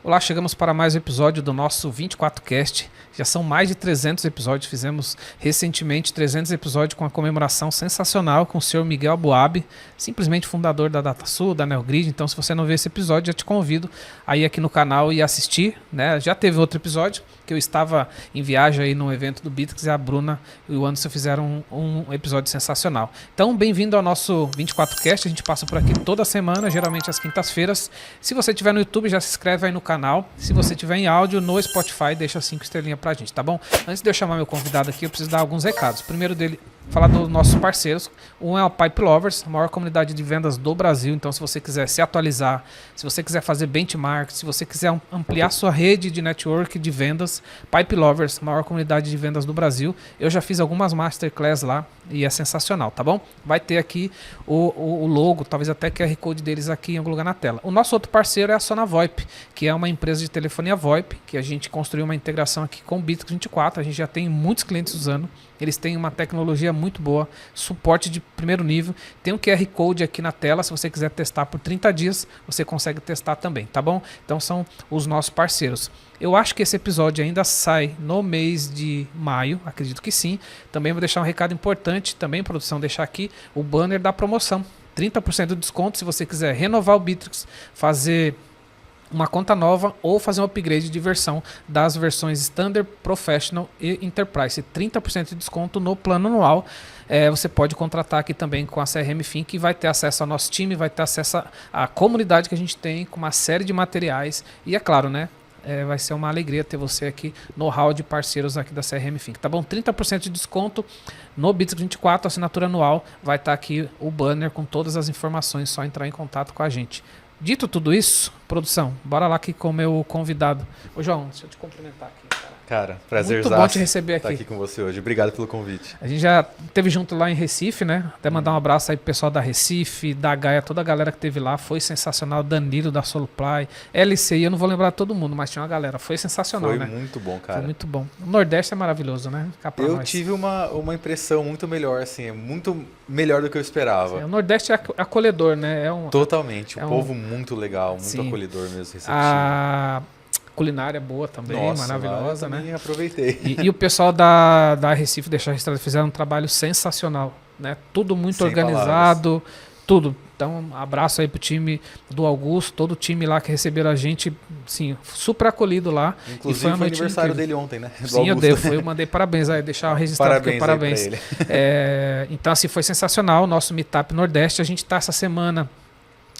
Olá, chegamos para mais um episódio do nosso 24Cast. Já são mais de 300 episódios. Fizemos recentemente 300 episódios com a comemoração sensacional com o senhor Miguel Boab, simplesmente fundador da DataSul, da NeoGrid. Então, se você não viu esse episódio, já te convido a ir aqui no canal e assistir, né? Já teve outro episódio que eu estava em viagem aí num evento do Bitrix e a Bruna e o Anderson fizeram um episódio sensacional. Então, bem-vindo ao nosso 24Cast. A gente passa por aqui toda semana, geralmente às quintas-feiras. Se você estiver no YouTube, já se inscreve aí no canal. Se você estiver em áudio, no Spotify, deixa 5 estrelinhas pra gente, tá bom? Antes de eu chamar meu convidado aqui, eu preciso dar alguns recados. Primeiro dele, falar dos nossos parceiros. Um é o Pipe Lovers, a maior comunidade de vendas do Brasil. Então, se você quiser se atualizar, se você quiser fazer benchmark, se você quiser ampliar sua rede de network de vendas, Pipe Lovers, a maior comunidade de vendas do Brasil. Eu já fiz algumas masterclass lá e é sensacional, tá bom? Vai ter aqui o logo, talvez até QR Code deles aqui em algum lugar na tela. O nosso outro parceiro é a SonaVoIP, que é uma empresa de telefonia VoIP, que a gente construiu uma integração aqui com o Bitrix 24. A gente já tem muitos clientes usando. Eles têm uma tecnologia muito boa, suporte de primeiro nível. Tem um QR Code aqui na tela, se você quiser testar por 30 dias, você consegue testar também, tá bom? Então são os nossos parceiros. Eu acho que esse episódio ainda sai no mês de maio, acredito que sim. Também vou deixar um recado importante, também produção, deixar aqui o banner da promoção. 30% de desconto se você quiser renovar o Bitrix, fazer uma conta nova ou fazer um upgrade de versão das versões Standard, Professional e Enterprise. 30% de desconto no plano anual. Você pode contratar aqui também com a CRM Fin, que vai ter acesso ao nosso time, vai ter acesso à comunidade que a gente tem, com uma série de materiais. E é claro, né? Vai ser uma alegria ter você aqui no hall de parceiros aqui da CRM Fin, tá bom? 30% de desconto no Bitrix 24, assinatura anual. Vai estar aqui o banner com todas as informações, só entrar em contato com a gente. Dito tudo isso, produção, bora lá aqui com o meu convidado. Ô João, deixa eu te cumprimentar aqui, cara. Cara, prazerzaço. Muito bom te receber aqui. Estar aqui com você hoje. Obrigado pelo convite. A gente já esteve junto lá em Recife, né? Até mandar um abraço aí pro pessoal da Recife, da Gaia, toda a galera que esteve lá. Foi sensacional. Danilo da Soluply, LCI, eu não vou lembrar todo mundo, mas tinha uma galera. Foi sensacional, Foi, né? Foi muito bom, cara. Foi muito bom. O Nordeste é maravilhoso, né? Eu tive uma impressão muito melhor, assim, muito melhor do que eu esperava. O Nordeste é acolhedor, né? Totalmente. O povo muito legal, muito acolhedor mesmo, receptivo. A culinária boa também, nossa, maravilhosa, né? Aproveitei. E o pessoal da Recife Deixar Registrado fizeram um trabalho sensacional, né? Tudo muito sem organizado, palavras. Tudo. Então, abraço aí pro time do Augusto, todo o time lá que receberam a gente, sim, super acolhido lá. Inclusive, foi o aniversário dele ontem, né? Do sim, eu mandei parabéns aí, deixar registrado aqui, parabéns. Ele. Então, assim, foi sensacional o nosso Meetup Nordeste. A gente tá essa semana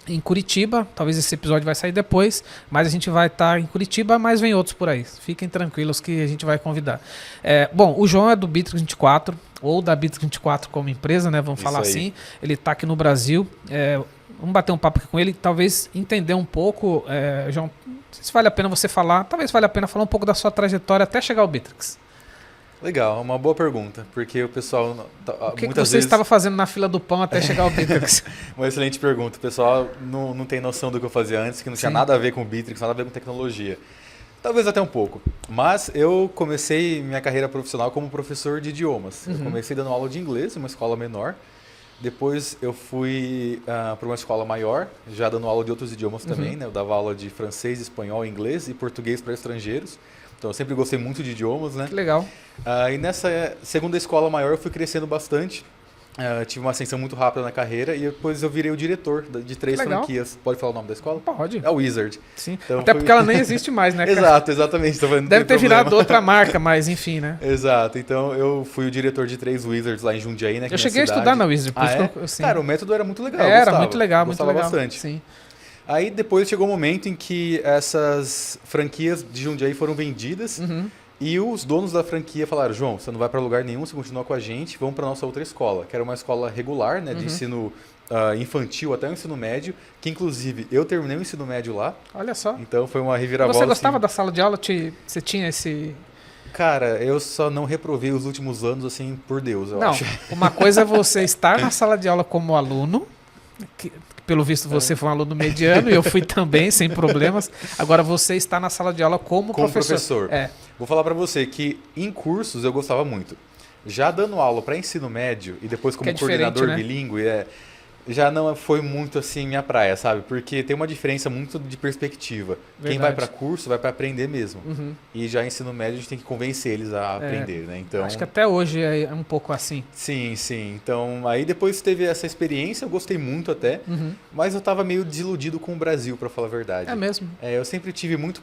em Curitiba, talvez esse episódio vai sair depois, mas a gente vai estar em Curitiba, mas vem outros por aí. Fiquem tranquilos que a gente vai convidar. Bom, o João é do Bitrix 24, ou da Bitrix 24 como empresa, né? Vamos falar assim. Ele está aqui no Brasil. Vamos bater um papo aqui com ele, talvez entender um pouco, João, não sei se vale a pena você falar, talvez valha a pena falar um pouco da sua trajetória até chegar ao Bitrix. Legal, uma boa pergunta, porque o pessoal... O que você estava fazendo na fila do pão até chegar ao Bitrix? Uma excelente pergunta. O pessoal não tem noção do que eu fazia antes, que não tinha nada a ver com o Bitrix, nada a ver com tecnologia. Talvez até um pouco. Mas eu comecei minha carreira profissional como professor de idiomas. Eu comecei dando aula de inglês em uma escola menor. Depois eu fui para uma escola maior, já dando aula de outros idiomas também. Né? Eu dava aula de francês, espanhol, inglês e português para estrangeiros. Então eu sempre gostei muito de idiomas, né? Que legal. E nessa segunda escola maior eu fui crescendo bastante. Tive uma ascensão muito rápida na carreira e depois eu virei o diretor de 3 franquias. Pode falar o nome da escola? Pode. É o Wizard. Sim. Então, até porque ela nem existe mais, né? Exato, exatamente. Deve ter virado outra marca, mas enfim, né? Exato. Então eu fui o diretor de 3 Wizards lá em Jundiaí, né? Eu cheguei a estudar na Wizard. Cara, o método era muito legal. Era muito legal, muito legal. Bastante. Sim. Aí depois chegou um momento em que essas franquias de Jundiaí foram vendidas e os donos da franquia falaram: João, você não vai para lugar nenhum, você continua com a gente, vamos para nossa outra escola, que era uma escola regular, né, de ensino infantil até o ensino médio, que inclusive eu terminei o ensino médio lá. Olha só. Então foi uma reviravolta. Você gostava da sala de aula? Você tinha esse... Cara, eu só não reprovei os últimos anos, assim, por Deus, eu acho. Uma coisa é você estar na sala de aula como aluno, que pelo visto você foi um aluno mediano e eu fui também, sem problemas. Agora você está na sala de aula como professor. Vou falar pra você que em cursos eu gostava muito. Já dando aula para ensino médio e depois como coordenador bilíngue, já não foi muito assim minha praia, sabe? Porque tem uma diferença muito de perspectiva. Quem vai para curso vai para aprender mesmo. E já ensino médio a gente tem que convencer eles a aprender, né? Então, acho que até hoje é um pouco assim. sim, sim. Então, aí depois teve essa experiência, eu gostei muito até, mas eu tava meio desiludido com o Brasil, para falar a verdade. É mesmo? Eu sempre tive muito,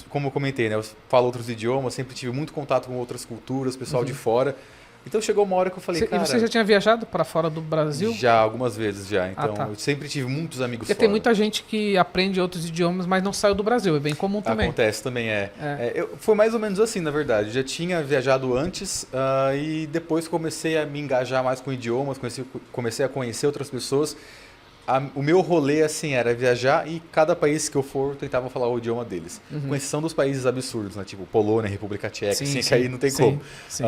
como eu comentei, né? Eu falo outros idiomas, sempre tive muito contato com outras culturas, pessoal de fora. Então chegou uma hora que eu falei, cara... E você já tinha viajado para fora do Brasil? Já, algumas vezes já. Então, tá. eu sempre tive muitos amigos Porque fora. tem muita gente que aprende outros idiomas, mas não saiu do Brasil. É bem comum também. Acontece também, foi mais ou menos assim, na verdade. Eu já tinha viajado antes e depois comecei a me engajar mais com idiomas, comecei a conhecer outras pessoas. O meu rolê, assim, era viajar e cada país que eu for, eu tentava falar o idioma deles. Com exceção dos países absurdos, né? Tipo Polônia, República Tcheca, sim, assim, sim, que aí não tem como. Sim.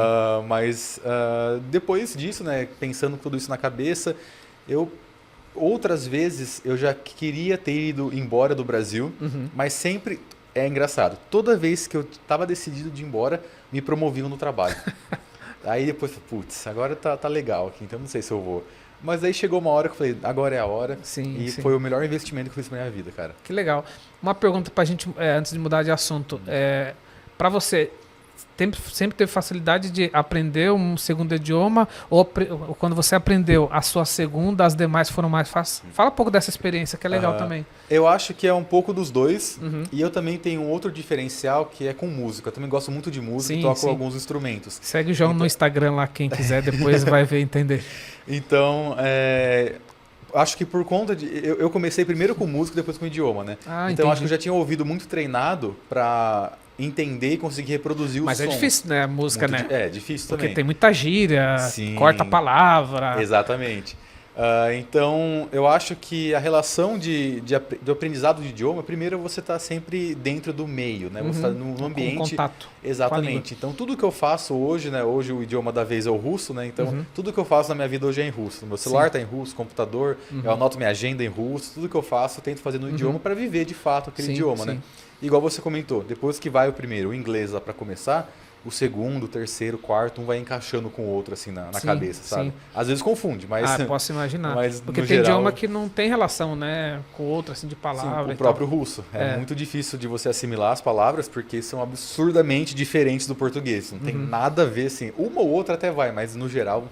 Mas depois disso, né, pensando tudo isso na cabeça, outras vezes eu já queria ter ido embora do Brasil, mas sempre, é engraçado, toda vez que eu estava decidido de ir embora, me promoviam no trabalho. Aí depois, putz, agora tá legal aqui, então não sei se eu vou. Mas aí chegou uma hora que eu falei, agora é a hora. Sim. Foi o melhor investimento que eu fiz na minha vida, cara. Que legal. Uma pergunta pra gente, antes de mudar de assunto. Pra você, sempre teve facilidade de aprender um segundo idioma? Ou quando você aprendeu a sua segunda, as demais foram mais fáceis? Fala um pouco dessa experiência, que é legal também. Eu acho que é um pouco dos dois. E eu também tenho um outro diferencial que é com música. Eu também gosto muito de música e toco alguns instrumentos. Segue o João no Instagram lá, quem quiser, depois vai ver e entender. Então, acho que por conta de... Eu comecei primeiro com música, depois com idioma, né? Então, entendi. acho que eu já tinha ouvido muito treinado para entender e conseguir reproduzir o som. Mas é difícil, né? A música, muito, né? É difícil também. Porque tem muita gíria, corta a palavra. Exatamente. Então, eu acho que a relação de aprendizado de idioma, primeiro você está sempre dentro do meio, né? Você está no ambiente... Com contato. Exatamente. Então, tudo que eu faço hoje, né? Hoje o idioma da vez é o russo, né? Então, tudo que eu faço na minha vida hoje é em russo. Meu celular está em russo, computador, eu anoto minha agenda em russo. Tudo que eu faço, eu tento fazer no idioma para viver de fato aquele idioma, né? Igual você comentou, depois que vai o primeiro, o inglês lá para começar... O segundo, o terceiro, o quarto, um vai encaixando com o outro, assim, na cabeça, sabe? Sim. Às vezes confunde, mas... posso imaginar. Mas, porque tem geral, idioma que não tem relação, né? Com outro, assim, de palavra. Sim, o próprio russo. É muito difícil de você assimilar as palavras, porque são absurdamente diferentes do português. Não tem nada a ver, assim. Uma ou outra até vai, mas no geral...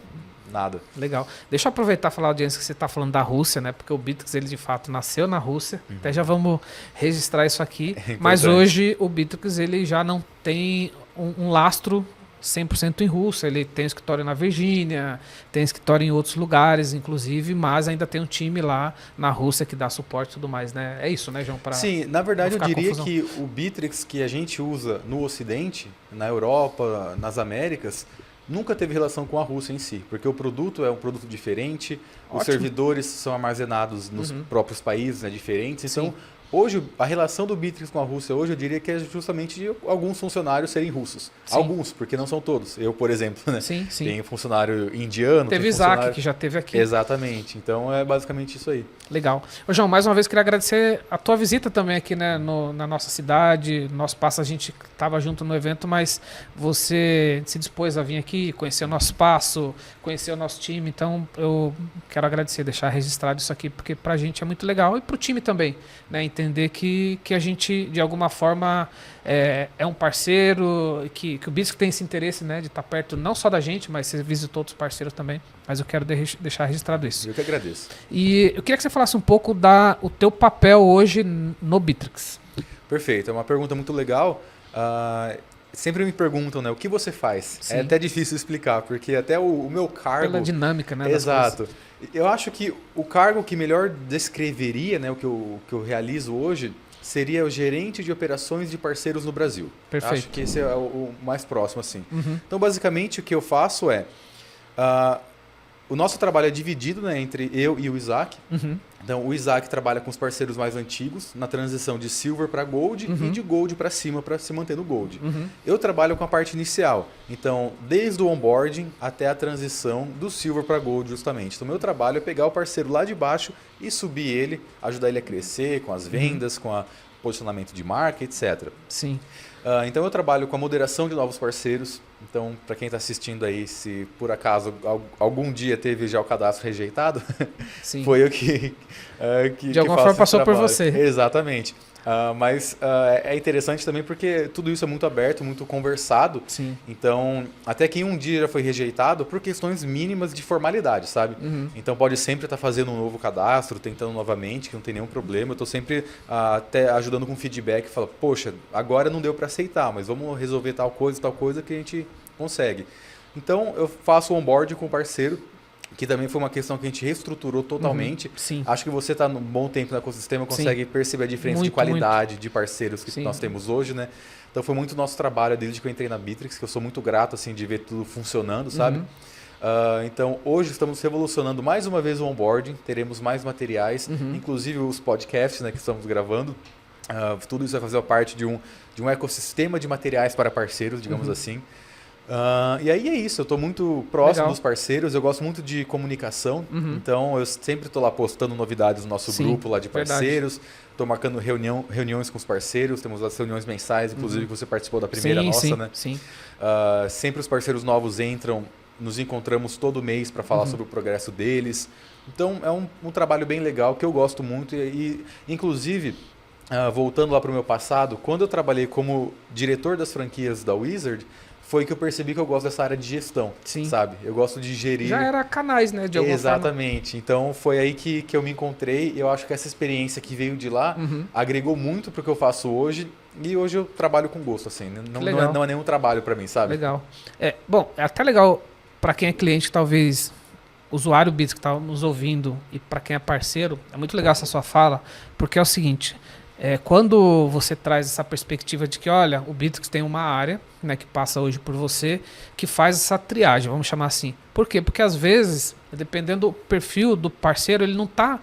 Nada. Legal. Deixa eu aproveitar e falar, audiência, que você está falando da Rússia, né? Porque o Bitrix, ele de fato nasceu na Rússia. Até já vamos registrar isso aqui. Mas hoje o Bitrix, ele já não tem um lastro 100% em Rússia. Ele tem escritório na Virgínia, tem escritório em outros lugares, inclusive, mas ainda tem um time lá na Rússia que dá suporte e tudo mais, né? É isso, né, João? Sim, na verdade eu diria que o Bitrix que a gente usa no Ocidente, na Europa, nas Américas, nunca teve relação com a Rússia em si, porque o produto é um produto diferente, os servidores são armazenados nos próprios países, né, diferentes. Então, hoje, a relação do Bitrix com a Rússia, hoje eu diria que é justamente de alguns funcionários serem russos. Sim. Alguns, porque não são todos. Eu, por exemplo, né? Sim. Tem funcionário indiano. Teve Isaac, que já teve aqui. Exatamente. Então, é basicamente isso aí. Legal. Ô, João, mais uma vez queria agradecer a tua visita também aqui, né, na nossa cidade. Nosso passo, a gente estava junto no evento, mas você se dispôs a vir aqui, conhecer o nosso espaço, conhecer o nosso time. Então, eu quero agradecer, deixar registrado isso aqui, porque pra gente é muito legal e pro time também, né? Entender que a gente, de alguma forma, é um parceiro, que o Bitrix tem esse interesse, né, de estar perto não só da gente, mas você visitou outros parceiros também. Mas eu quero deixar registrado isso. Eu que agradeço. E eu queria que você falasse um pouco o teu papel hoje no Bitrix. Perfeito, é uma pergunta muito legal. Sempre me perguntam, né, o que você faz? Sim. É até difícil explicar, porque até o meu cargo... Pela dinâmica, né? Exato. Eu acho que o cargo que melhor descreveria, né, o que eu realizo hoje seria o gerente de operações de parceiros no Brasil. Perfeito. Acho que esse é o mais próximo, assim. Então, basicamente, o que eu faço é... o nosso trabalho é dividido, né, entre eu e o Isaac. Então, o Isaac trabalha com os parceiros mais antigos, na transição de Silver para Gold e de Gold para cima, para se manter no Gold. Eu trabalho com a parte inicial. Então, desde o onboarding até a transição do Silver para Gold, justamente. Então, meu trabalho é pegar o parceiro lá de baixo e subir ele, ajudar ele a crescer com as vendas, com o posicionamento de marca, etc. Sim. Então, eu trabalho com a moderação de novos parceiros. Então, para quem está assistindo aí, se por acaso algum dia teve já o cadastro rejeitado, Sim. foi eu que de alguma forma passou por você. Exatamente. Mas é interessante também porque tudo isso é muito aberto, muito conversado. Sim. Então, até quem um dia já foi rejeitado por questões mínimas de formalidade, sabe? Uhum. Então, pode sempre estar fazendo um novo cadastro, tentando novamente, que não tem nenhum problema. Eu estou sempre até ajudando com feedback, falo, poxa, agora não deu para aceitar, mas vamos resolver tal coisa que a gente consegue. Então, eu faço o onboard com o parceiro, que também foi uma questão que a gente reestruturou totalmente. Sim. Acho que você está num bom tempo no ecossistema, consegue perceber a diferença de qualidade de parceiros que nós temos hoje, né? Então foi muito nosso trabalho desde que eu entrei na Bittrex, que eu sou muito grato assim de ver tudo funcionando, sabe? Então hoje estamos revolucionando mais uma vez o onboarding, teremos mais materiais, inclusive os podcasts, né, que estamos gravando. Tudo isso vai fazer parte de um ecossistema de materiais para parceiros, digamos assim. E aí é isso, eu estou muito próximo dos parceiros, eu gosto muito de comunicação, então eu sempre estou lá postando novidades no nosso grupo lá de parceiros, estou marcando reuniões com os parceiros, temos as reuniões mensais, inclusive que você participou da primeira né? Sim. Sempre os parceiros novos entram, nos encontramos todo mês para falar sobre o progresso deles, então é um trabalho bem legal que eu gosto muito e inclusive... voltando lá para o meu passado, quando eu trabalhei como diretor das franquias da Wizard, foi que eu percebi que eu gosto dessa área de gestão, sabe? Eu gosto de gerir... Já era canais, né? De alguma Exatamente. forma. Então, foi aí que eu me encontrei. Eu acho que essa experiência que veio de lá agregou muito para o que eu faço hoje. E hoje eu trabalho com gosto, assim. Não é nenhum trabalho para mim, sabe? Legal. Bom, é até legal para quem é cliente, talvez... usuário Bittrex que está nos ouvindo e para quem é parceiro, é muito legal essa sua fala, porque é o seguinte... quando você traz essa perspectiva de que, olha, o Bittrex tem uma área, né, que passa hoje por você, que faz essa triagem, vamos chamar assim. Por quê? Porque às vezes, dependendo do perfil do parceiro, ele não está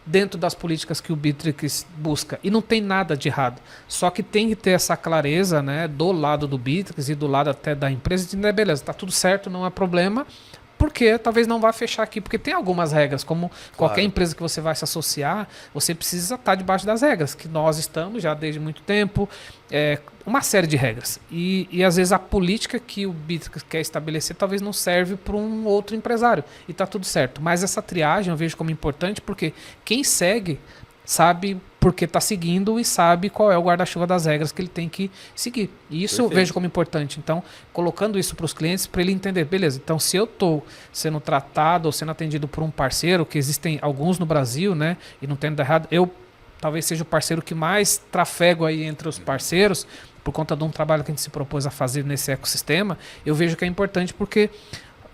dentro das políticas que o Bittrex busca. E não tem nada de errado. Só que tem que ter essa clareza, né, do lado do Bittrex e do lado até da empresa, de, né, beleza, está tudo certo, não há problema, porque talvez não vá fechar aqui, porque tem algumas regras, como qualquer empresa que você vai se associar, você precisa estar debaixo das regras, que nós estamos já desde muito tempo, uma série de regras. E às vezes a política que o Bittrex quer estabelecer talvez não serve para um outro empresário, e está tudo certo. Mas essa triagem eu vejo como importante, porque quem segue sabe porque está seguindo e sabe qual é o guarda-chuva das regras que ele tem que seguir. E isso eu vejo como importante. Então, colocando isso para os clientes, para ele entender, beleza, então se eu estou sendo tratado ou sendo atendido por um parceiro, que existem alguns no Brasil, né, e não tem nada errado, eu talvez seja o parceiro que mais trafego aí entre os parceiros, por conta de um trabalho que a gente se propôs a fazer nesse ecossistema, eu vejo que é importante porque...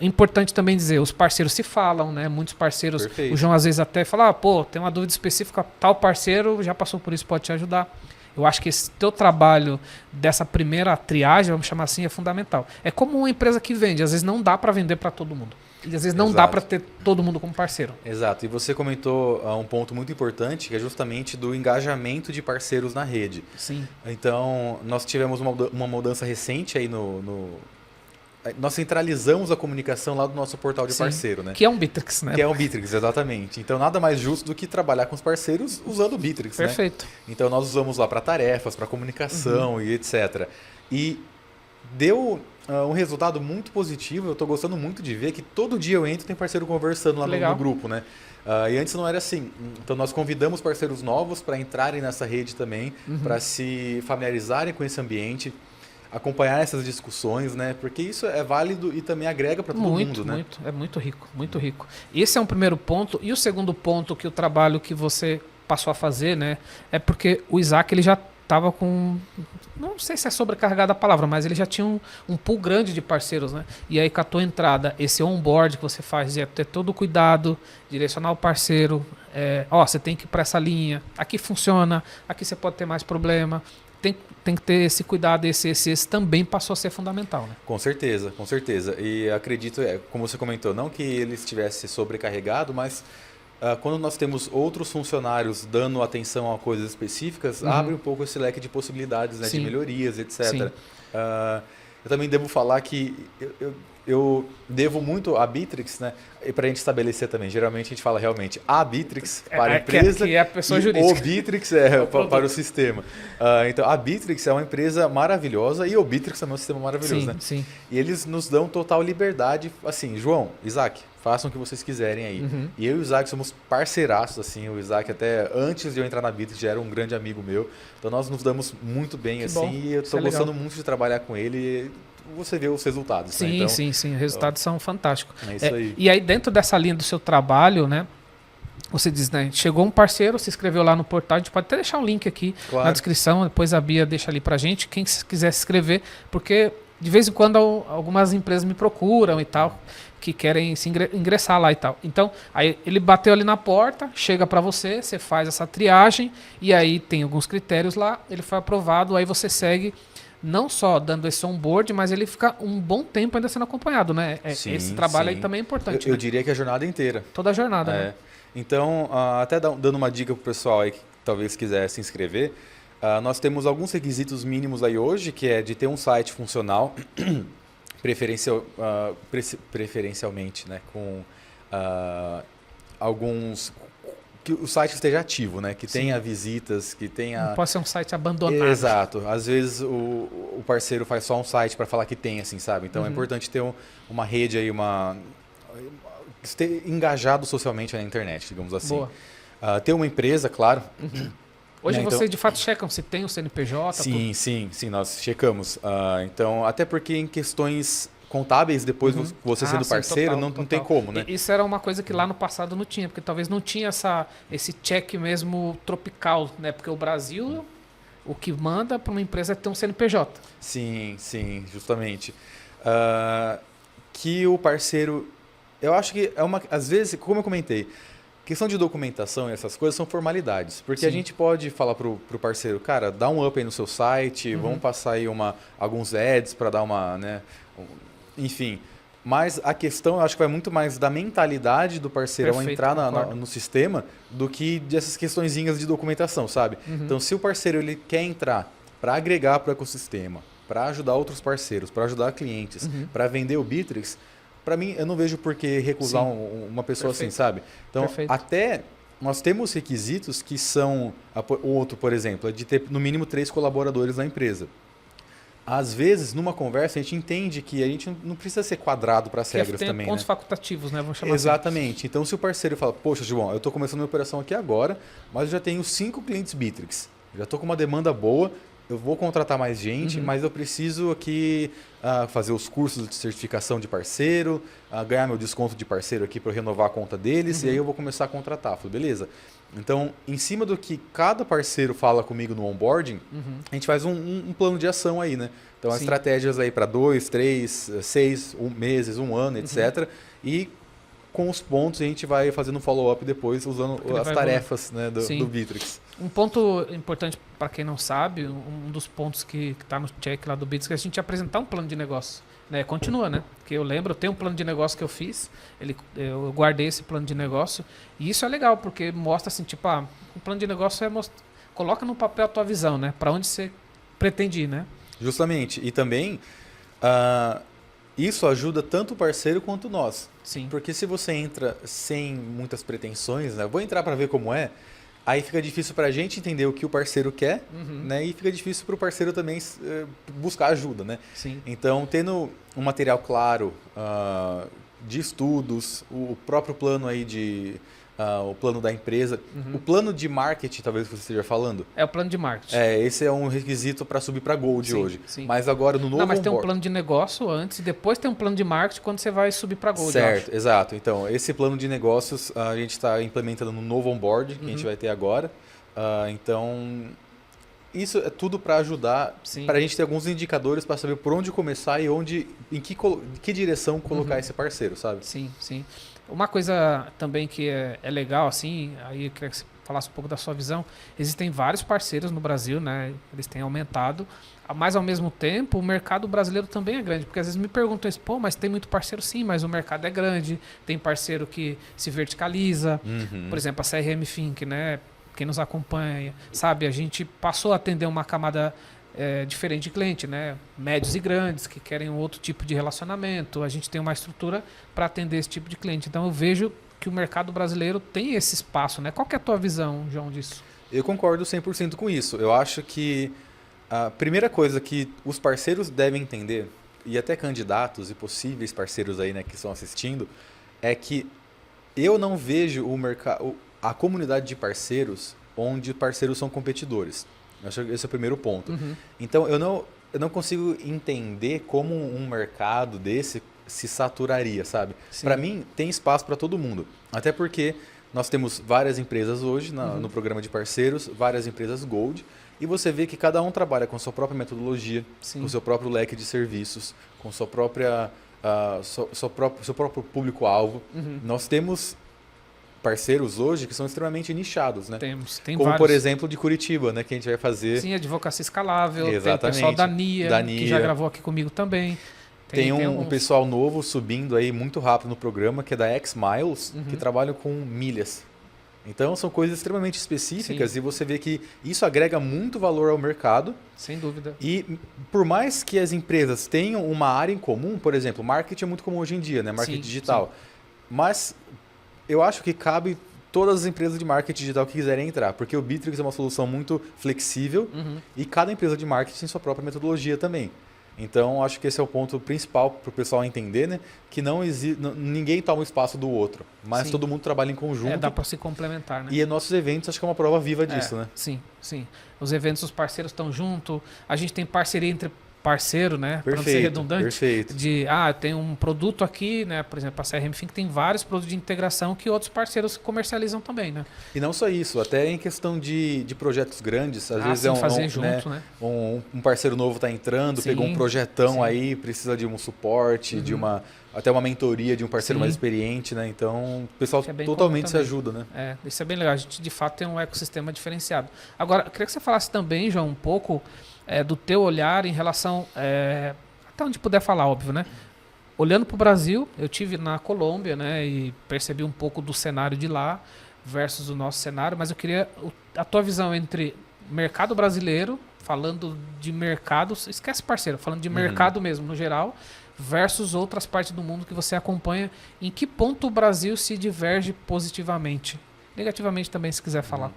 Importante também dizer, os parceiros se falam, né? Muitos parceiros, o João às vezes até fala, tem uma dúvida específica, tal parceiro já passou por isso, pode te ajudar. Eu acho que esse teu trabalho dessa primeira triagem, vamos chamar assim, é fundamental. É como uma empresa que vende, às vezes não dá para vender para todo mundo. E às vezes não dá para ter todo mundo como parceiro. Exato. E você comentou um ponto muito importante, que é justamente do engajamento de parceiros na rede. Sim. Então, nós tivemos uma mudança recente aí nós centralizamos a comunicação lá do nosso portal de parceiro, né? Que é um Bittrex, né? Que é um Bittrex, exatamente. Então, nada mais justo do que trabalhar com os parceiros usando o Bittrex, né? Perfeito. Então, nós usamos lá para tarefas, para comunicação e etc. E deu um resultado muito positivo. Eu estou gostando muito de ver que todo dia eu entro e tem parceiro conversando lá no grupo, né? E antes não era assim. Então, nós convidamos parceiros novos para entrarem nessa rede também, para se familiarizarem com esse ambiente, acompanhar essas discussões, né? Porque isso é válido e também agrega para todo mundo, né? É muito rico, muito rico. Esse é um primeiro ponto. E o segundo ponto que o trabalho que você passou a fazer, né? É porque o Isaac, ele já estava com... Não sei se é sobrecarregada a palavra, mas ele já tinha um pool grande de parceiros, né? E aí, com a tua entrada, esse onboard que você faz, é ter todo o cuidado, direcionar o parceiro, você tem que ir para essa linha, aqui funciona, aqui você pode ter mais problema. Tem que ter esse cuidado, esse também passou a ser fundamental, né? Com certeza, com certeza. E acredito, como você comentou, não que ele estivesse sobrecarregado, mas quando nós temos outros funcionários dando atenção a coisas específicas, abre um pouco esse leque de possibilidades, né, de melhorias, etc. Eu também devo falar que eu devo muito à Bittrex, né? E para a gente estabelecer também, geralmente a gente fala realmente a Bittrex para a empresa que é a pessoa e jurídica. o Bittrex para o sistema. Então, a Bittrex é uma empresa maravilhosa e o Bittrex também é um sistema maravilhoso, Sim, né? sim. E eles nos dão total liberdade, assim, João, Isaac, façam o que vocês quiserem aí. Uhum. E eu e o Isaac somos parceiraços, assim, o Isaac até antes de eu entrar na Bittrex já era um grande amigo meu, então nós nos damos muito bem, Que assim, bom. e eu Isso estou é legal. gostando muito de trabalhar com ele. Você vê os resultados, Sim, né? Então, sim. Os resultados são fantásticos. é isso aí. E aí, dentro dessa linha do seu trabalho, né? Você diz, né? Chegou um parceiro, se inscreveu lá no portal, a gente pode até deixar um link aqui Claro. na descrição, depois a Bia deixa ali pra gente, quem quiser se inscrever, porque de vez em quando algumas empresas me procuram e tal, que querem se ingressar lá e tal. Então, aí ele bateu ali na porta, chega pra você, você faz essa triagem, e aí tem alguns critérios lá, ele foi aprovado, aí você segue não só dando esse onboard, mas ele fica um bom tempo ainda sendo acompanhado, né? Sim, Esse trabalho sim. aí também é importante. Eu né? diria que a jornada inteira. Toda a jornada, né? Então, até dando uma dica pro pessoal aí que talvez quiser se inscrever, nós temos alguns requisitos mínimos aí hoje, que é de ter um site funcional, preferencialmente, né, com alguns... que o site esteja ativo, né, que Sim. tenha visitas, que tenha... Não pode ser um site abandonado. Exato. Às vezes o parceiro faz só um site para falar que tem, assim, sabe? Então é importante ter uma rede aí, ter engajado socialmente na internet, digamos assim. Boa. Ter uma empresa, claro. Hoje Né, então- vocês de fato checam se tem o CNPJ. Sim, nós checamos. Então, até porque em questões contábeis, depois você sendo sim, parceiro, total, não tem total. como, né? Isso era uma coisa que lá no passado não tinha, porque talvez não tinha esse check mesmo tropical, né? Porque o Brasil, o que manda para uma empresa é ter um CNPJ. Sim, justamente. Que o parceiro... Eu acho que às vezes, como eu comentei, questão de documentação e essas coisas são formalidades. Porque a Sim. gente pode falar pro parceiro, cara, dá um up aí no seu site, vamos passar aí alguns ads para dar uma, né, enfim. Mas a questão, eu acho que vai muito mais da mentalidade do parceiro ao Perfeito, entrar concordo. no sistema do que dessas questõezinhas de documentação, sabe? Então, se o parceiro ele quer entrar para agregar para o ecossistema, para ajudar outros parceiros, para ajudar clientes, para vender o Bittrex, para mim, eu não vejo por que recusar uma pessoa Perfeito. assim, sabe? Então, Perfeito. até nós temos requisitos que são... O outro, por exemplo, é de ter no mínimo 3 colaboradores na empresa. Às vezes, numa conversa, a gente entende que a gente não precisa ser quadrado para as regras tem também, pontos né? facultativos, né? Vamos chamar Exatamente. Então, se o parceiro fala, poxa, João, eu estou começando minha operação aqui agora, mas eu já tenho 5 clientes Bittrex, já estou com uma demanda boa, eu vou contratar mais gente, mas eu preciso aqui fazer os cursos de certificação de parceiro, ganhar meu desconto de parceiro aqui para renovar a conta deles, e aí eu vou começar a contratar. Eu falei, beleza. Então, em cima do que cada parceiro fala comigo no onboarding, a gente faz um plano de ação aí, né? Então, as Sim. estratégias aí para 2, 3, 6 meses, um ano, etc. E com os pontos a gente vai fazendo um follow-up depois, usando Ele as vai tarefas, né, Sim. do Bittrex. Um ponto importante para quem não sabe, um dos pontos que está no check lá do Bittrex é a gente apresentar um plano de negócio. Né? Continua, né? Porque eu lembro, eu tenho um plano de negócio que eu fiz, eu guardei esse plano de negócio, e isso é legal, porque mostra assim, tipo, o plano de negócio coloca no papel a tua visão, né? Para onde você pretende ir, né? Justamente. E também, isso ajuda tanto o parceiro quanto nós. Sim. Porque se você entra sem muitas pretensões, né? Vou entrar para ver como é, aí fica difícil para a gente entender o que o parceiro quer, né? E fica difícil para o parceiro também buscar ajuda, né? Sim. Então, tendo um material claro de estudos, o próprio plano aí o plano da empresa, o plano de marketing, talvez você esteja falando. É o plano de marketing. Esse é um requisito para subir para Gold Sim, hoje. sim. Mas agora no novo Não, mas tem um onboard- plano de negócio antes, e depois tem um plano de marketing quando você vai subir para Gold. eu Certo, acho. exato. Então, esse plano de negócios a gente está implementando no novo onboard que a gente vai ter agora. Então, isso é tudo para ajudar, Sim. para a gente ter alguns indicadores para saber por onde começar e em que direção colocar esse parceiro, sabe? Sim, sim. Uma coisa também que é legal, assim, aí eu queria que você falasse um pouco da sua visão. Existem vários parceiros no Brasil, né? Eles têm aumentado. Mas, ao mesmo tempo, o mercado brasileiro também é grande. Porque às vezes me perguntam isso, pô, mas tem muito parceiro? Sim, mas o mercado é grande. Tem parceiro que se verticaliza. Por exemplo, a CRM Think, né? Quem nos acompanha, sabe? A gente passou a atender uma camada diferente de cliente, né? Médios e grandes que querem um outro tipo de relacionamento. A gente tem uma estrutura para atender esse tipo de cliente. Então eu vejo que o mercado brasileiro tem esse espaço, né? Qual que é a tua visão, João, disso? Eu concordo 100% com isso. Eu acho que a primeira coisa que os parceiros devem entender, e até candidatos e possíveis parceiros aí, né, que estão assistindo, é que eu não vejo a comunidade de parceiros onde parceiros são competidores. Eu acho que esse é o primeiro ponto. Então, eu não consigo entender como um mercado desse se saturaria, sabe? Para mim, tem espaço para todo mundo. Até porque nós temos várias empresas hoje no programa de parceiros, várias empresas Gold, e você vê que cada um trabalha com sua própria metodologia, com seu próprio leque de serviços, com sua própria, seu próprio público-alvo. Nós temos parceiros hoje que são extremamente nichados, né? Tem como, vários. por exemplo, de Curitiba, né? Que a gente vai fazer. Sim, advocacia escalável. Exatamente. Tem o pessoal da NIA, que já gravou aqui comigo também. Tem um pessoal novo subindo aí muito rápido no programa, que é da X-Miles, que trabalham com milhas. Então, são coisas extremamente específicas e você vê que isso agrega muito valor ao mercado. Sem dúvida. E por mais que as empresas tenham uma área em comum, por exemplo, marketing é muito comum hoje em dia, né? Marketing digital. Mas eu acho que cabe todas as empresas de marketing digital que quiserem entrar, porque o Bitrix é uma solução muito flexível e cada empresa de marketing tem sua própria metodologia também. Então, acho que esse é o ponto principal para o pessoal entender, né? Que ninguém toma o espaço do outro, mas todo mundo trabalha em conjunto. Dá para se complementar, né? E nossos eventos, acho que é uma prova viva disso, né? Sim. Os eventos, os parceiros estão juntos, a gente tem parceria entre parceiro, né? Para não ser redundante. Perfeito. Tem um produto aqui, né? Por exemplo, a CRM Think tem vários produtos de integração que outros parceiros comercializam também, né? E não só isso, até em questão de projetos grandes, às vezes fazer junto, né? Um parceiro novo está entrando, pegou um projetão aí, precisa de um suporte, de até uma mentoria de um parceiro mais experiente, né? Então, o pessoal totalmente se ajuda, né? Isso é bem legal. A gente, de fato, tem um ecossistema diferenciado. Agora, eu queria que você falasse também, João, um pouco do teu olhar em relação... até onde puder falar, óbvio, né? Olhando para o Brasil, eu tive na Colômbia, né? E percebi um pouco do cenário de lá versus o nosso cenário, mas eu queria a tua visão entre mercado brasileiro, falando de mercado, esquece parceiro, falando de mercado mesmo, no geral, versus outras partes do mundo que você acompanha. Em que ponto o Brasil se diverge positivamente? Negativamente também, se quiser falar.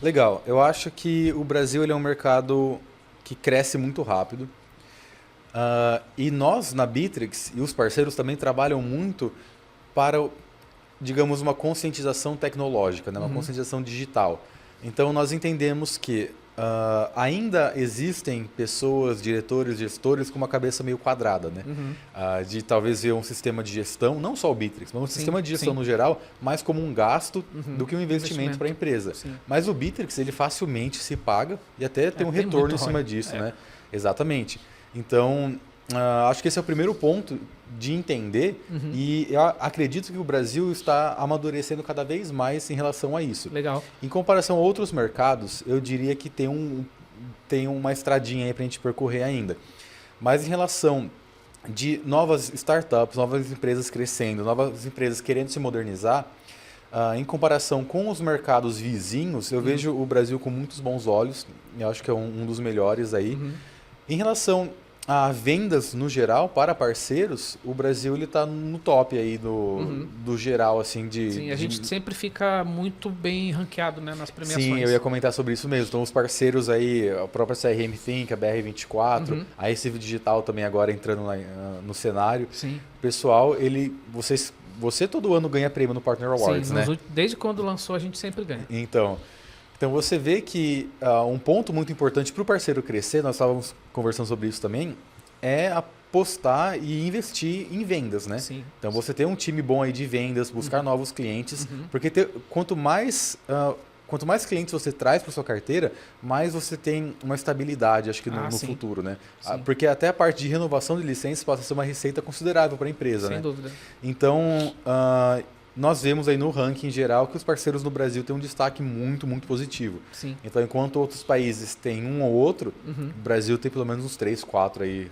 Legal. Eu acho que o Brasil ele é um mercado que cresce muito rápido. E nós, na Bitrix, e os parceiros também trabalham muito para, digamos, uma conscientização tecnológica, né? Uma conscientização digital. Então, nós entendemos que ainda existem pessoas, diretores, gestores com uma cabeça meio quadrada, né? De talvez ver um sistema de gestão, não só o Bitrix, mas um sistema de gestão no geral, mais como um gasto do que um investimento para a empresa. Mas o Bitrix, ele facilmente se paga e até tem um retorno em cima disso, né? Exatamente. Então, acho que esse é o primeiro ponto de entender e eu acredito que o Brasil está amadurecendo cada vez mais em relação a isso. Legal. Em comparação a outros mercados, eu diria que tem uma estradinha aí para a gente percorrer ainda. Mas em relação de novas startups, novas empresas crescendo, novas empresas querendo se modernizar, em comparação com os mercados vizinhos, eu vejo o Brasil com muitos bons olhos. Eu acho que é um dos melhores aí. Em relação a vendas no geral para parceiros, o Brasil está no top aí do geral, assim, Sim, a gente sempre fica muito bem ranqueado, né, nas premiações. Sim, eu ia comentar sobre isso mesmo. Então, os parceiros aí, a própria CRM Think, a BR24, a Recife Digital também agora entrando no cenário. Sim. Pessoal, você todo ano ganha prêmio no Partner Awards, né? Desde quando lançou, a gente sempre ganha. Então você vê que um ponto muito importante para o parceiro crescer, nós estávamos conversando sobre isso também, é apostar e investir em vendas, né? Sim. Então você ter um time bom aí de vendas, buscar novos clientes, porque quanto mais clientes você traz para sua carteira, mais você tem uma estabilidade, acho que no futuro, né? Porque até a parte de renovação de licenças passa a ser uma receita considerável para a empresa, né? Sem dúvida. Então, nós vemos aí no ranking geral que os parceiros no Brasil têm um destaque muito, muito positivo. Sim. Então, enquanto outros países têm um ou outro, o Brasil tem pelo menos uns 3, 4 aí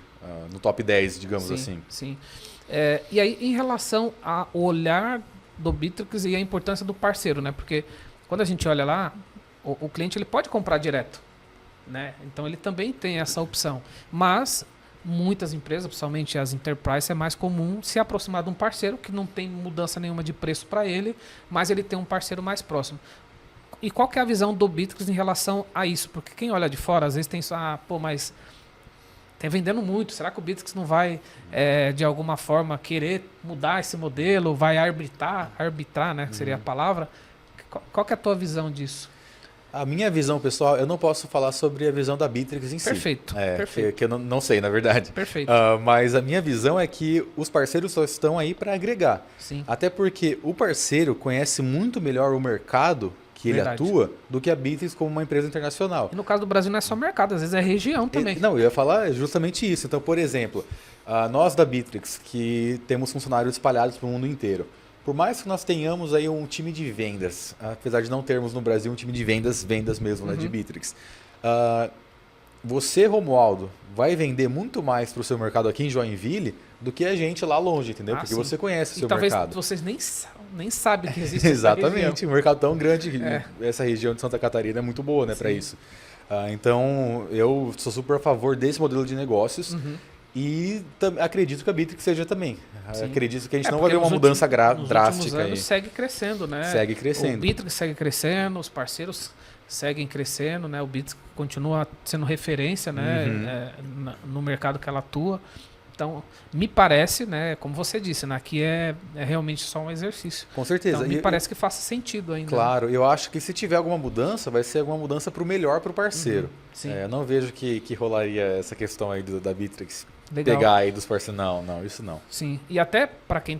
no top 10, digamos assim. Sim. E aí, em relação ao olhar do Bitrix e a importância do parceiro, né? Porque quando a gente olha lá, o cliente ele pode comprar direto. né? Então ele também tem essa opção. Mas muitas empresas, principalmente as enterprise, é mais comum se aproximar de um parceiro que não tem mudança nenhuma de preço para ele, mas ele tem um parceiro mais próximo. E qual que é a visão do Bittrex em relação a isso? Porque quem olha de fora, às vezes tem só, mas tem vendendo muito. Será que o Bittrex não vai, de alguma forma, querer mudar esse modelo? Vai arbitrar, né? Que seria a palavra. Qual que é a tua visão disso? A minha visão, pessoal, eu não posso falar sobre a visão da Bittrex em si. Perfeito. Perfeito. Que eu não sei, na verdade. Perfeito. Mas a minha visão é que os parceiros só estão aí para agregar. Sim. Até porque o parceiro conhece muito melhor o mercado que ele atua do que a Bittrex como uma empresa internacional. E no caso do Brasil não é só mercado, às vezes é região também. Não, eu ia falar justamente isso. Então, por exemplo, nós da Bittrex, que temos funcionários espalhados pelo mundo inteiro, por mais que nós tenhamos aí um time de vendas, apesar de não termos no Brasil um time de vendas mesmo, né, de Bittrex, você, Romualdo, vai vender muito mais para o seu mercado aqui em Joinville do que a gente lá longe, entendeu? Porque você conhece o seu mercado. Talvez vocês nem sabem que existe Exatamente, um mercado tão grande, essa região de Santa Catarina é muito boa, né, para isso. Então, eu sou super a favor desse modelo de negócios. E acredito que a Bittrex seja também. Sim. Acredito que a gente não vai ver uma mudança drástica. Anos segue crescendo, né? Segue crescendo. O Bittrex segue crescendo, os parceiros seguem crescendo, né? O Bittrex continua sendo referência, né? No mercado que ela atua. Então, me parece, né? Como você disse, né? Aqui é realmente só um exercício. Com certeza. Então, me parece que faça sentido ainda. Claro, eu acho que se tiver alguma mudança, vai ser alguma mudança para o melhor para o parceiro. Sim. Eu não vejo que rolaria essa questão aí da Bittrex. Legal. Pegar aí dos parceiros. Não, isso não. Sim, e até para quem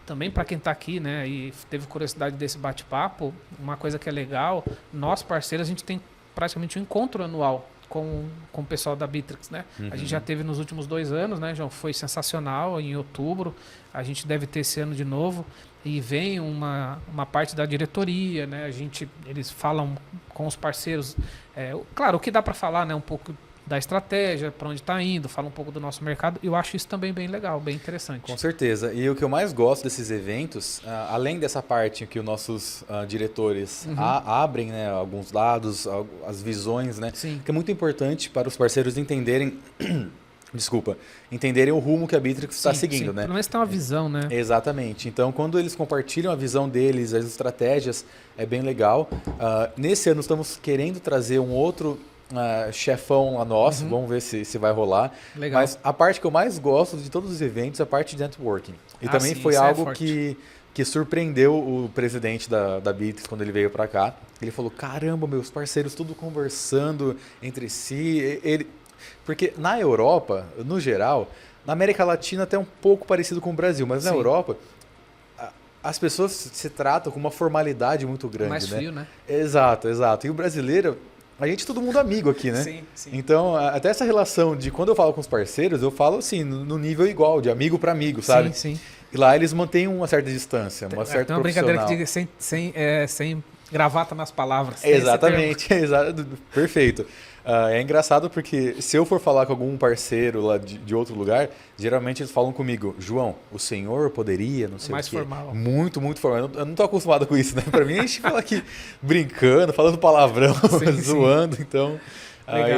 também para quem está aqui, né, e teve curiosidade desse bate-papo, uma coisa que é legal, nós parceiros, a gente tem praticamente um encontro anual com o pessoal da Bittrex, né? A gente já teve nos últimos 2 anos, né, João? Foi sensacional, em outubro, a gente deve ter esse ano de novo, e vem uma parte da diretoria, né? Eles falam com os parceiros, claro, o que dá para falar, né, um pouco da estratégia, para onde está indo, fala um pouco do nosso mercado. Eu acho isso também bem legal, bem interessante. Com certeza. E o que eu mais gosto desses eventos, além dessa parte que os nossos diretores abrem, né, alguns dados, as visões, né, Sim. que é muito importante para os parceiros entenderem entenderem o rumo que a Bittrex está seguindo, né? Pelo menos tem uma visão, né? Exatamente. Então, quando eles compartilham a visão deles, as estratégias, é bem legal. Nesse ano, estamos querendo trazer um outro chefão a nós, vamos ver se vai rolar. Legal. Mas a parte que eu mais gosto de todos os eventos é a parte de networking. E também sim, foi isso algo que surpreendeu o presidente da Bittrex quando ele veio para cá. Ele falou, caramba, meus parceiros tudo conversando entre si. Porque na Europa, no geral, na América Latina até um pouco parecido com o Brasil, mas na Europa as pessoas se tratam com uma formalidade muito grande. Mais frio, né? Exato. E o brasileiro, a gente é todo mundo amigo aqui, né? Sim. Então, até essa relação de quando eu falo com os parceiros, eu falo assim, no nível igual, de amigo para amigo, sabe? Sim. E lá eles mantêm uma certa distância, uma certa Tem uma brincadeira que diga sem gravata nas palavras. Exatamente, perfeito. É engraçado porque se eu for falar com algum parceiro lá de outro lugar, geralmente eles falam comigo, João, o senhor poderia, não sei mais o quê. formal. Muito, muito formal. Eu não tô acostumado com isso, né? Pra mim a gente fala aqui brincando, falando palavrão, zoando, então...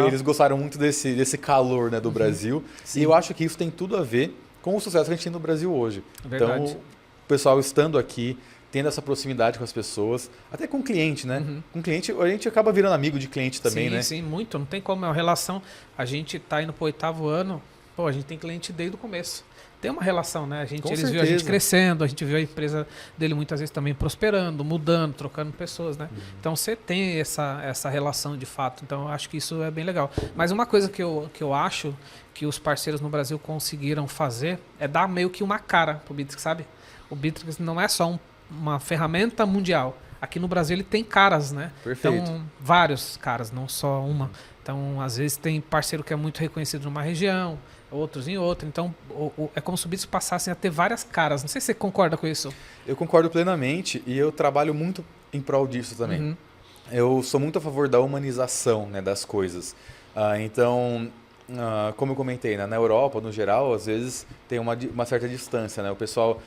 eles gostaram muito desse calor, né, do Brasil. Sim. E eu acho que isso tem tudo a ver com o sucesso que a gente tem no Brasil hoje. Verdade. Então, o pessoal estando aqui, tendo essa proximidade com as pessoas, até com o cliente, né? Com o cliente, a gente acaba virando amigo de cliente também, né? Sim, muito. Não tem como. É uma relação. A gente está indo para o 8º ano, a gente tem cliente desde o começo. Tem uma relação, né? Eles viram a gente crescendo, a gente viu a empresa dele muitas vezes também prosperando, mudando, trocando pessoas, né? Então você tem essa relação de fato. Então eu acho que isso é bem legal. Mas uma coisa que eu acho que os parceiros no Brasil conseguiram fazer é dar meio que uma cara pro Bittrex, sabe? O Bittrex não é só uma ferramenta mundial. Aqui no Brasil ele tem caras, né? Perfeito. Então, vários caras, não só uma. Então, às vezes tem parceiro que é muito reconhecido numa região, outros em outra. Então, é como se o Bittrex passassem a ter várias caras. Não sei se você concorda com isso. Eu concordo plenamente e eu trabalho muito em prol disso também. Eu sou muito a favor da humanização, né, das coisas. Então, como eu comentei, né, na Europa, no geral, às vezes tem uma certa distância, né? O pessoal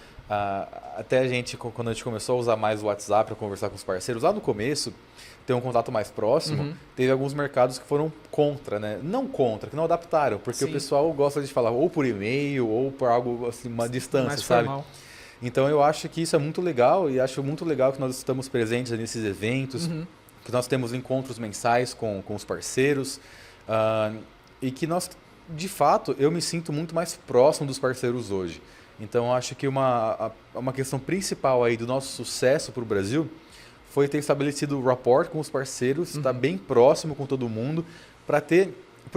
Até a gente, quando a gente começou a usar mais o WhatsApp para conversar com os parceiros, lá no começo, ter um contato mais próximo, teve alguns mercados que foram contra, né? Não contra, que não adaptaram, porque o pessoal gosta de falar ou por e-mail ou por algo assim, uma distância, mais sabe? formal. Então eu acho que isso é muito legal e acho muito legal que nós estamos presentes nesses eventos, que nós temos encontros mensais com os parceiros e que nós, de fato, eu me sinto muito mais próximo dos parceiros hoje. Então eu acho que uma questão principal aí do nosso sucesso para o Brasil foi ter estabelecido o rapport com os parceiros, estar bem próximo com todo mundo, para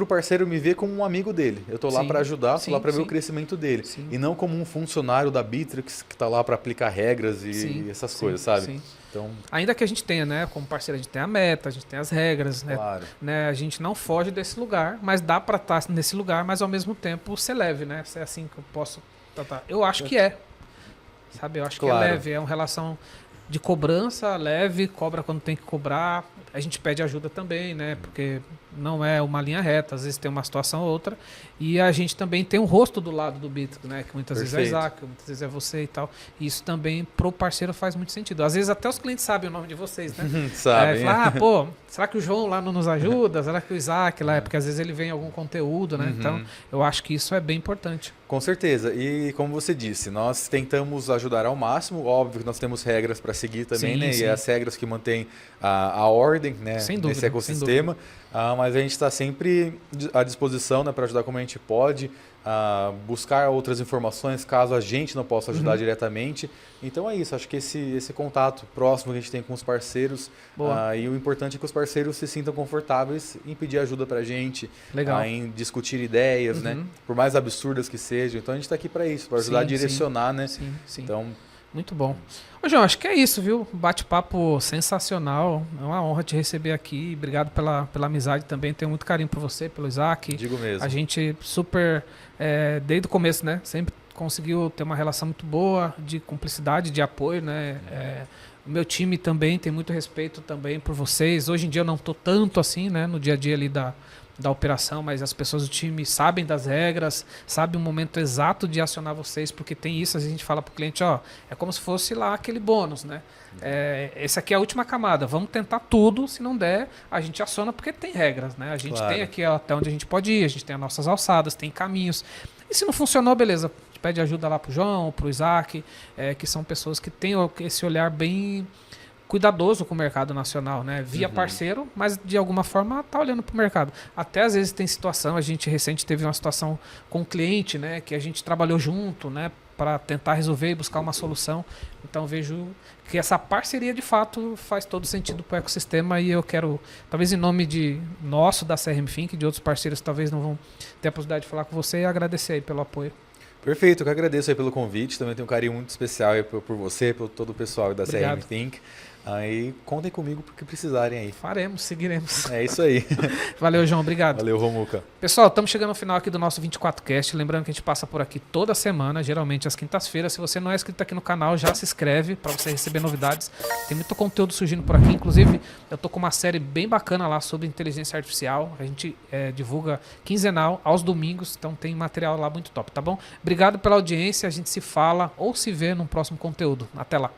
o parceiro me ver como um amigo dele. Eu estou lá para ajudar, estou lá para ver o crescimento dele. Sim. E não como um funcionário da Bittrex que está lá para aplicar regras e essas coisas, sabe? Sim. Então, ainda que a gente tenha, né, como parceiro, a gente tem a meta, a gente tem as regras, claro. né? A gente não foge desse lugar, mas dá para estar nesse lugar, mas ao mesmo tempo ser leve, né? É assim que eu posso tratar. Eu acho que é. Sabe? Eu acho que é leve, é uma relação de cobrança leve, cobra quando tem que cobrar. A gente pede ajuda também, né? Porque não é uma linha reta, às vezes tem uma situação ou outra. E a gente também tem um rosto do lado do Bittrex, né? Que muitas vezes é Isaac, muitas vezes é você e tal. E isso também pro parceiro faz muito sentido. Às vezes até os clientes sabem o nome de vocês, né? Sabem. Pô, será que o João lá não nos ajuda? Será que o Isaac lá? Porque às vezes ele vem em algum conteúdo, né? Então, eu acho que isso é bem importante. Com certeza. E como você disse, nós tentamos ajudar ao máximo. Óbvio que nós temos regras para seguir também, né? Sim. E as regras que mantêm a ordem, né? Sem dúvida, nesse ecossistema. Mas a gente está sempre à disposição, né, para ajudar como a gente pode, buscar outras informações caso a gente não possa ajudar diretamente. Então é isso, acho que esse contato próximo que a gente tem com os parceiros, e o importante é que os parceiros se sintam confortáveis em pedir ajuda para a gente, em discutir ideias, né, por mais absurdas que sejam. Então a gente está aqui para isso, para ajudar a direcionar, né? Sim. Então, muito bom. Ô, João, acho que é isso, viu? Bate-papo sensacional. É uma honra te receber aqui. Obrigado pela amizade também. Tenho muito carinho por você, pelo Isaac. Digo mesmo. A gente super, desde o começo, né? Sempre conseguiu ter uma relação muito boa de cumplicidade, de apoio, né? O meu time também tem muito respeito também por vocês. Hoje em dia eu não estou tanto assim, né? No dia a dia ali da operação, mas as pessoas do time sabem das regras, sabem o momento exato de acionar vocês, porque tem isso, a gente fala para o cliente, é como se fosse lá aquele bônus, né? Esse aqui é a última camada, vamos tentar tudo, se não der, a gente aciona porque tem regras, né? A gente tem aqui até onde a gente pode ir, a gente tem as nossas alçadas, tem caminhos, e se não funcionou, beleza, a gente pede ajuda lá para o João, para o Isaac, que são pessoas que têm esse olhar bem cuidadoso com o mercado nacional, né? Via parceiro, mas de alguma forma tá olhando para o mercado. Até às vezes tem situação, a gente recente teve uma situação com um cliente, né? Que a gente trabalhou junto, né? Para tentar resolver e buscar uma solução. Então vejo que essa parceria de fato faz todo sentido para o ecossistema e eu quero, talvez em nome de nosso, da CRM Think, de outros parceiros talvez não vão ter a possibilidade de falar com você e agradecer aí pelo apoio. Perfeito, eu que agradeço aí pelo convite, também tenho um carinho muito especial aí por você, por todo o pessoal da CRM Think. Aí contem comigo porque precisarem aí. Faremos, seguiremos. É isso aí. Valeu, João. Obrigado. Valeu, Romuca. Pessoal, estamos chegando ao final aqui do nosso 24Cast. Lembrando que a gente passa por aqui toda semana, geralmente às quintas-feiras. Se você não é inscrito aqui no canal, já se inscreve para você receber novidades. Tem muito conteúdo surgindo por aqui. Inclusive, eu estou com uma série bem bacana lá sobre inteligência artificial. A gente divulga quinzenal aos domingos. Então tem material lá muito top, tá bom? Obrigado pela audiência. A gente se fala ou se vê no próximo conteúdo. Até lá.